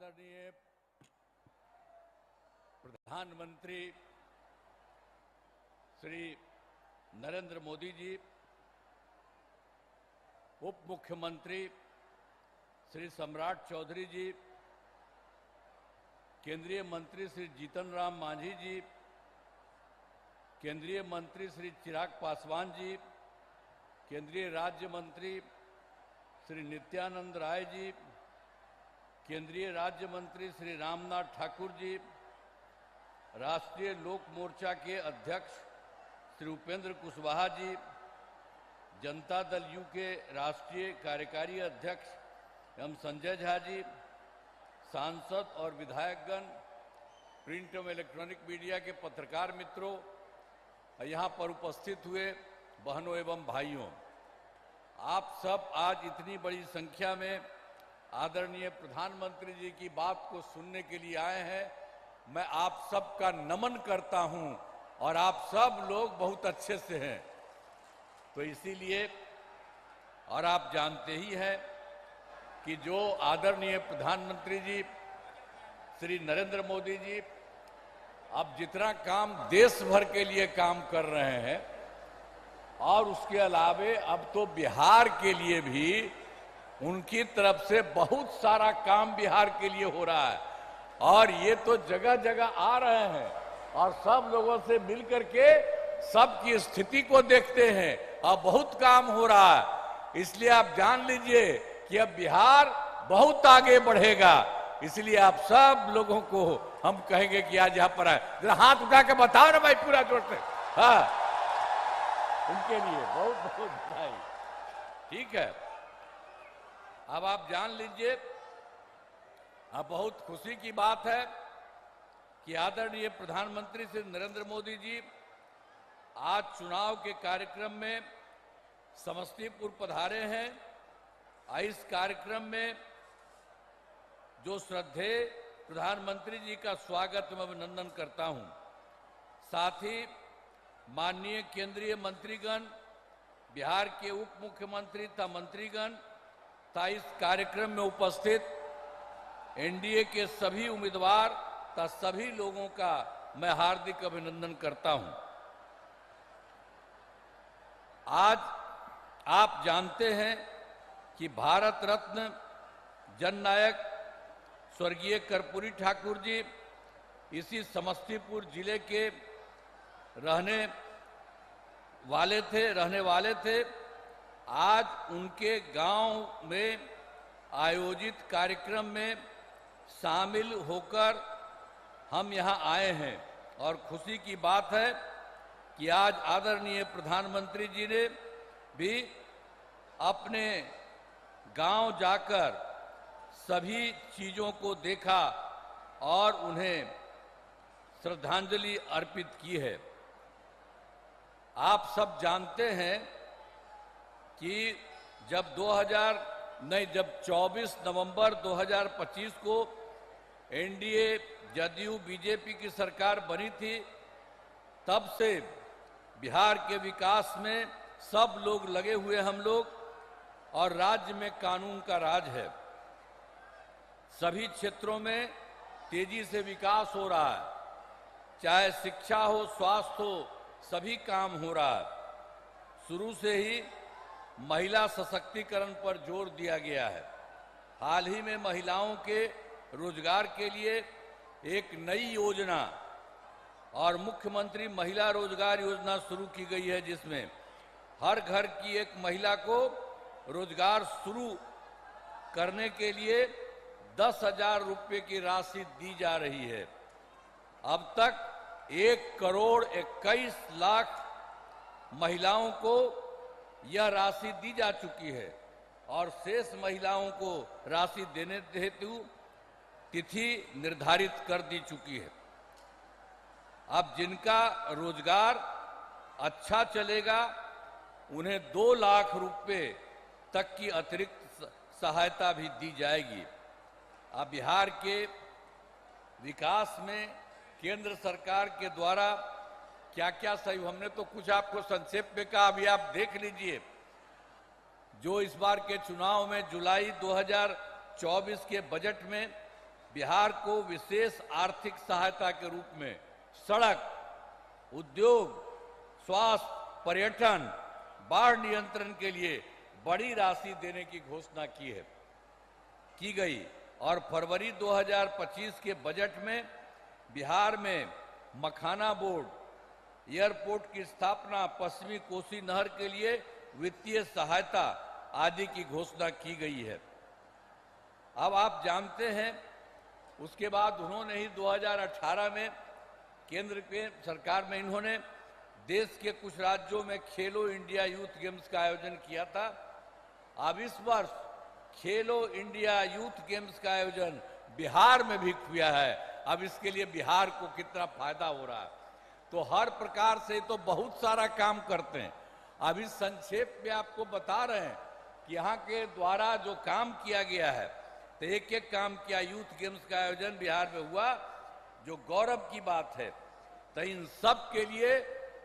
आदरणीय प्रधानमंत्री श्री नरेंद्र मोदी जी, उप मुख्यमंत्री श्री सम्राट चौधरी जी, केंद्रीय मंत्री श्री जीतन राम मांझी जी, केंद्रीय मंत्री श्री चिराग पासवान जी, केंद्रीय राज्य मंत्री श्री नित्यानंद राय जी, केंद्रीय राज्य मंत्री श्री रामनाथ ठाकुर जी, राष्ट्रीय लोक मोर्चा के अध्यक्ष श्री उपेंद्र कुशवाहा जी, जनता दल यू के राष्ट्रीय कार्यकारी अध्यक्ष एवं संजय झा जी, सांसद और विधायकगण, प्रिंट एवं इलेक्ट्रॉनिक मीडिया के पत्रकार मित्रों, यहाँ पर उपस्थित हुए बहनों एवं भाइयों, आप सब आज इतनी बड़ी संख्या में आदरणीय प्रधानमंत्री जी की बात को सुनने के लिए आए हैं। मैं आप सब का नमन करता हूं और आप सब लोग बहुत अच्छे से हैं, तो इसीलिए और आप जानते ही हैं कि जो आदरणीय प्रधानमंत्री जी श्री नरेंद्र मोदी जी अब जितना काम देश भर के लिए काम कर रहे हैं और उसके अलावे अब तो बिहार के लिए भी उनकी तरफ से बहुत सारा काम बिहार के लिए हो रहा है और ये तो जगह जगह आ रहे हैं और सब लोगों से मिलकर के सबकी स्थिति को देखते हैं और बहुत काम हो रहा है। इसलिए आप जान लीजिए कि अब बिहार बहुत आगे बढ़ेगा। इसलिए आप सब लोगों को हम कहेंगे कि आज यहाँ पर आए, जरा हाथ उठा के बताओ ना भाई पूरा जोर से। हाँ, उनके लिए बहुत बहुत बधाई। ठीक है, अब आप जान लीजिए, अब बहुत खुशी की बात है कि आदरणीय प्रधानमंत्री श्री नरेंद्र मोदी जी आज चुनाव के कार्यक्रम में समस्तीपुर पधारे हैं। इस कार्यक्रम में जो श्रद्धेय प्रधानमंत्री जी का स्वागत मैं अभिनंदन करता हूं। साथ ही माननीय केंद्रीय मंत्रीगण, बिहार के उप मुख्यमंत्री तथा मंत्रीगण तथा इस कार्यक्रम में उपस्थित एनडीए के सभी उम्मीदवार तथा सभी लोगों का मैं हार्दिक अभिनंदन करता हूं। आज आप जानते हैं कि भारत रत्न जननायक स्वर्गीय कर्पूरी ठाकुर जी इसी समस्तीपुर जिले के रहने वाले थे। आज उनके गांव में आयोजित कार्यक्रम में शामिल होकर हम यहां आए हैं और खुशी की बात है कि आज आदरणीय प्रधानमंत्री जी ने भी अपने गांव जाकर सभी चीजों को देखा और उन्हें श्रद्धांजलि अर्पित की है। आप सब जानते हैं कि जब 24 नवंबर 2025 को एनडीए जदयू बीजेपी की सरकार बनी थी, तब से बिहार के विकास में सब लोग लगे हुए हम लोग और राज्य में कानून का राज है। सभी क्षेत्रों में तेजी से विकास हो रहा है, चाहे शिक्षा हो, स्वास्थ्य हो, सभी काम हो रहा है। शुरू से ही महिला सशक्तिकरण पर जोर दिया गया है। हाल ही में महिलाओं के रोजगार के लिए एक नई योजना और मुख्यमंत्री महिला रोजगार योजना शुरू की गई है, जिसमें हर घर की एक महिला को रोजगार शुरू करने के लिए 10,000 रुपये की राशि दी जा रही है। अब तक 1,21,00,000 महिलाओं को यह राशि दी जा चुकी है और शेष महिलाओं को राशि देने हेतु तिथि निर्धारित कर दी चुकी है। अब जिनका रोजगार अच्छा चलेगा उन्हें 2 लाख रुपए तक की अतिरिक्त सहायता भी दी जाएगी। अब बिहार के विकास में केंद्र सरकार के द्वारा क्या क्या सहयोग, हमने तो कुछ आपको संक्षेप में कहा, अभी आप देख लीजिए। जो इस बार के चुनाव में जुलाई 2024 के बजट में बिहार को विशेष आर्थिक सहायता के रूप में सड़क, उद्योग, स्वास्थ्य, पर्यटन, बाढ़ नियंत्रण के लिए बड़ी राशि देने की घोषणा की गई और फरवरी 2025 के बजट में बिहार में मखाना बोर्ड, एयरपोर्ट की स्थापना, पश्चिमी कोसी नहर के लिए वित्तीय सहायता आदि की घोषणा की गई है। अब आप जानते हैं, उसके बाद उन्होंने ही 2018 में केंद्र के सरकार में इन्होंने देश के कुछ राज्यों में खेलो इंडिया यूथ गेम्स का आयोजन किया था। अब इस वर्ष खेलो इंडिया यूथ गेम्स का आयोजन बिहार में भी किया है। अब इसके लिए बिहार को कितना फायदा हो रहा है, तो हर प्रकार से तो बहुत सारा काम करते हैं। अभी संक्षेप में आपको बता रहे हैं कि यहाँ के द्वारा जो काम किया गया है, तो एक एक काम किया। यूथ गेम्स का आयोजन बिहार में हुआ, जो गौरव की बात है। तो इन सब के लिए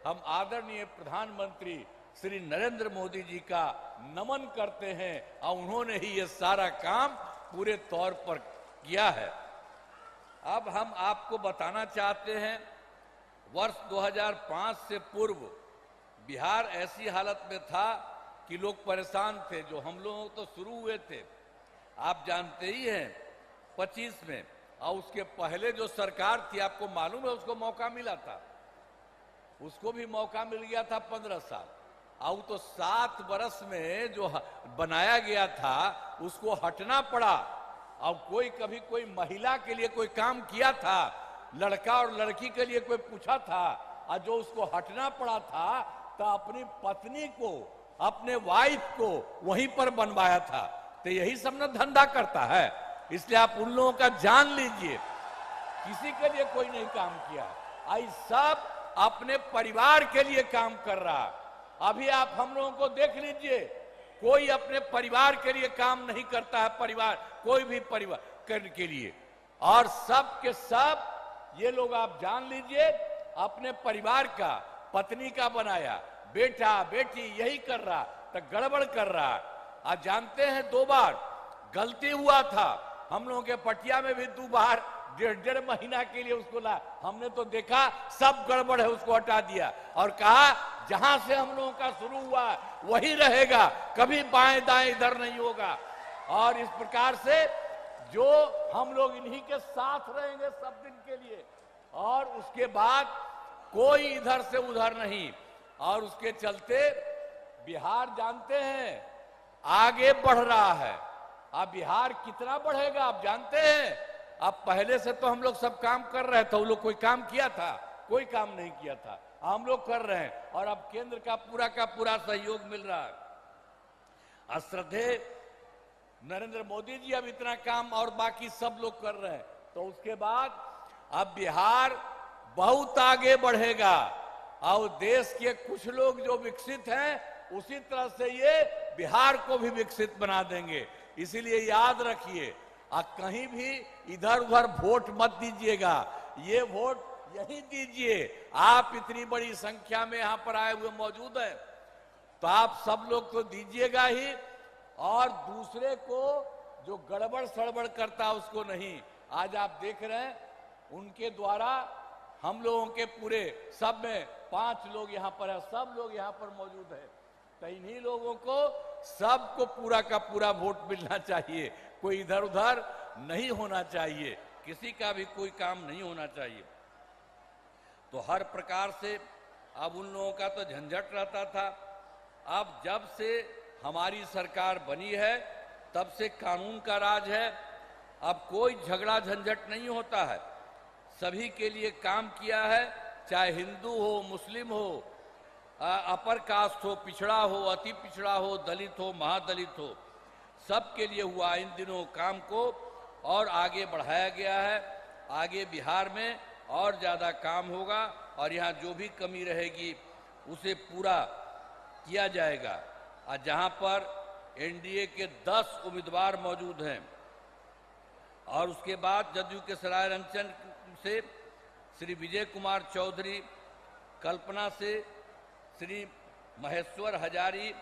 हम आदरणीय प्रधानमंत्री श्री नरेंद्र मोदी जी का नमन करते हैं और उन्होंने ही ये सारा काम पूरे तौर पर किया है। अब हम आपको बताना चाहते हैं, वर्ष 2005 से पूर्व बिहार ऐसी हालत में था कि लोग परेशान थे। जो हम लोग तो शुरू हुए थे, आप जानते ही हैं, 25 में, और उसके पहले जो सरकार थी, आपको मालूम है, उसको मौका मिला था, उसको भी मौका मिल गया था 15 साल। और तो 7 वर्ष में जो बनाया गया था उसको हटना पड़ा। और कभी कोई महिला के लिए कोई काम किया था, लड़का और लड़की के लिए कोई पूछा था, और जो उसको हटना पड़ा था, तो अपनी पत्नी को, अपने वाइफ को वहीं पर बनवाया था। तो यही सब ना धंधा करता है। इसलिए आप उन लोगों का जान लीजिए, किसी के लिए कोई नहीं काम किया, आई सब अपने परिवार के लिए काम कर रहा है। अभी आप हम लोगों को देख लीजिए, कोई अपने परिवार के लिए काम नहीं करता है, परिवार, कोई भी परिवार करने के लिए। और सब के सब ये लोग आप जान लीजिए, अपने परिवार का, पत्नी का बनाया, बेटा बेटी यही कर रहा, तो गड़बड़ कर रहा। आज जानते हैं 2 बार गलती हुआ था हम लोगों के पटिया में भी, 2 बार 1.5 महीना के लिए उसको ला, हमने तो देखा सब गड़बड़ है, उसको हटा दिया और कहा जहां से हम लोगों का शुरू हुआ वही रहेगा, कभी बाएं दाएं इधर नहीं होगा। और इस प्रकार से जो हम लोग इन्हीं के साथ रहेंगे सब दिन के लिए, और उसके बाद कोई इधर से उधर नहीं। और उसके चलते बिहार जानते हैं आगे बढ़ रहा है। अब बिहार कितना बढ़ेगा आप जानते हैं? अब पहले से तो हम लोग सब काम कर रहे थे, वो लोग कोई काम किया था? कोई काम नहीं किया था, हम लोग कर रहे हैं। और अब केंद्र का पूरा सहयोग मिल रहा है। श्रद्धेय नरेंद्र मोदी जी अब इतना काम और बाकी सब लोग कर रहे हैं, तो उसके बाद अब बिहार बहुत आगे बढ़ेगा। और देश के कुछ लोग जो विकसित हैं, उसी तरह से ये बिहार को भी विकसित बना देंगे। इसीलिए याद रखिए, कहीं भी इधर उधर वोट मत दीजिएगा, ये वोट यही दीजिए। आप इतनी बड़ी संख्या में यहां पर आए हुए मौजूद हैं, तो आप सब लोग तो दीजिएगा ही, और दूसरे को जो गड़बड़ सड़बड़ करता उसको नहीं। आज आप देख रहे हैं उनके द्वारा हम लोगों के पूरे सब में 5 लोग यहां पर है, सब लोग यहां पर मौजूद है। तो इन्हीं लोगों को सबको पूरा का पूरा वोट मिलना चाहिए, कोई इधर उधर नहीं होना चाहिए, किसी का भी कोई काम नहीं होना चाहिए। तो हर प्रकार से अब उन लोगों का तो झंझट रहता था। अब जब से हमारी सरकार बनी है, तब से कानून का राज है। अब कोई झगड़ा झंझट नहीं होता है, सभी के लिए काम किया है, चाहे हिंदू हो, मुस्लिम हो, अपर कास्ट हो, पिछड़ा हो, अति पिछड़ा हो, दलित हो, महादलित हो, सबके लिए हुआ इन दिनों काम को और आगे बढ़ाया गया है। आगे बिहार में और ज़्यादा काम होगा और यहाँ जो भी कमी रहेगी उसे पूरा किया जाएगा। और जहाँ पर एनडीए के 10 उम्मीदवार मौजूद हैं और उसके बाद जदयू के सरायरंजन से श्री विजय कुमार चौधरी, कल्पना से श्री महेश्वर हजारी,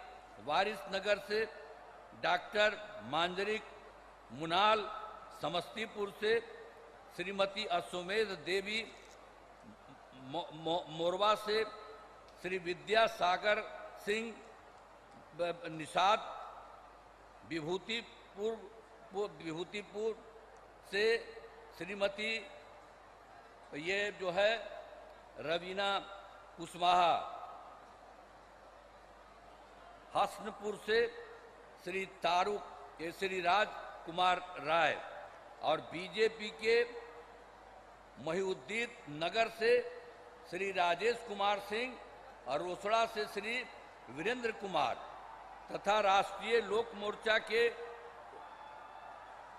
वारिसनगर से डॉक्टर मांजरिक मुनाल, समस्तीपुर से श्रीमती अश्वमेध देवी, मोरवा से श्री विद्यासागर सिंह निषाद, विभूतिपुर से श्रीमती ये जो है रवीना कुशवाहा, हसनपुर से श्री राज कुमार राय और बीजेपी के महिउद्दीन नगर से श्री राजेश कुमार सिंह और रोसड़ा से श्री वीरेंद्र कुमार तथा राष्ट्रीय लोक मोर्चा के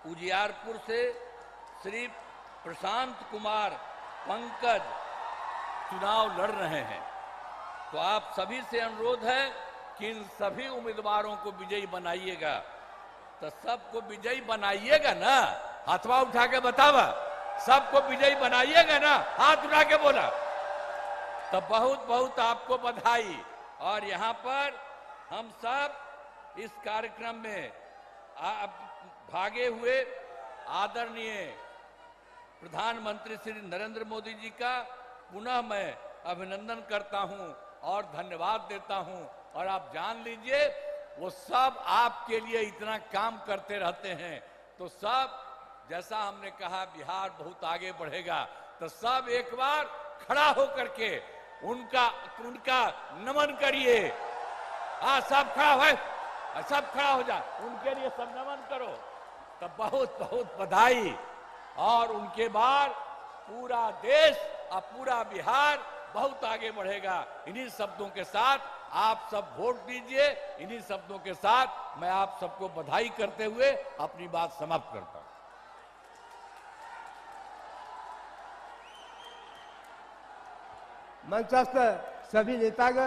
उजियारपुर से श्री प्रशांत कुमार पंकज चुनाव लड़ रहे हैं। तो आप सभी से अनुरोध है कि इन सभी उम्मीदवारों को विजयी बनाइएगा। तो सबको विजयी बनाइएगा ना? हाथवा उठा के बतावा, सबको विजयी बनाइएगा ना? हाथ उठा के बोला। तो बहुत बहुत आपको बधाई। और यहाँ पर हम सब इस कार्यक्रम में भागे हुए आदरणीय प्रधानमंत्री श्री नरेंद्र मोदी जी का पुनः मैं अभिनंदन करता हूं और धन्यवाद देता हूं। और आप जान लीजिए वो सब आपके लिए इतना काम करते रहते हैं। तो सब, जैसा हमने कहा बिहार बहुत आगे बढ़ेगा, तो सब एक बार खड़ा होकर के उनका नमन करिए। सब खड़ा है, सब खड़ा हो जा, उनके लिए सब नमन करो। तो बहुत बहुत बधाई। और उनके बाद पूरा देश और पूरा बिहार बहुत आगे बढ़ेगा। इन्हीं शब्दों के साथ आप सब वोट दीजिए। इन्हीं शब्दों के साथ मैं आप सबको बधाई करते हुए अपनी बात समाप्त करता हूं। मंचस्थ सभी नेतागण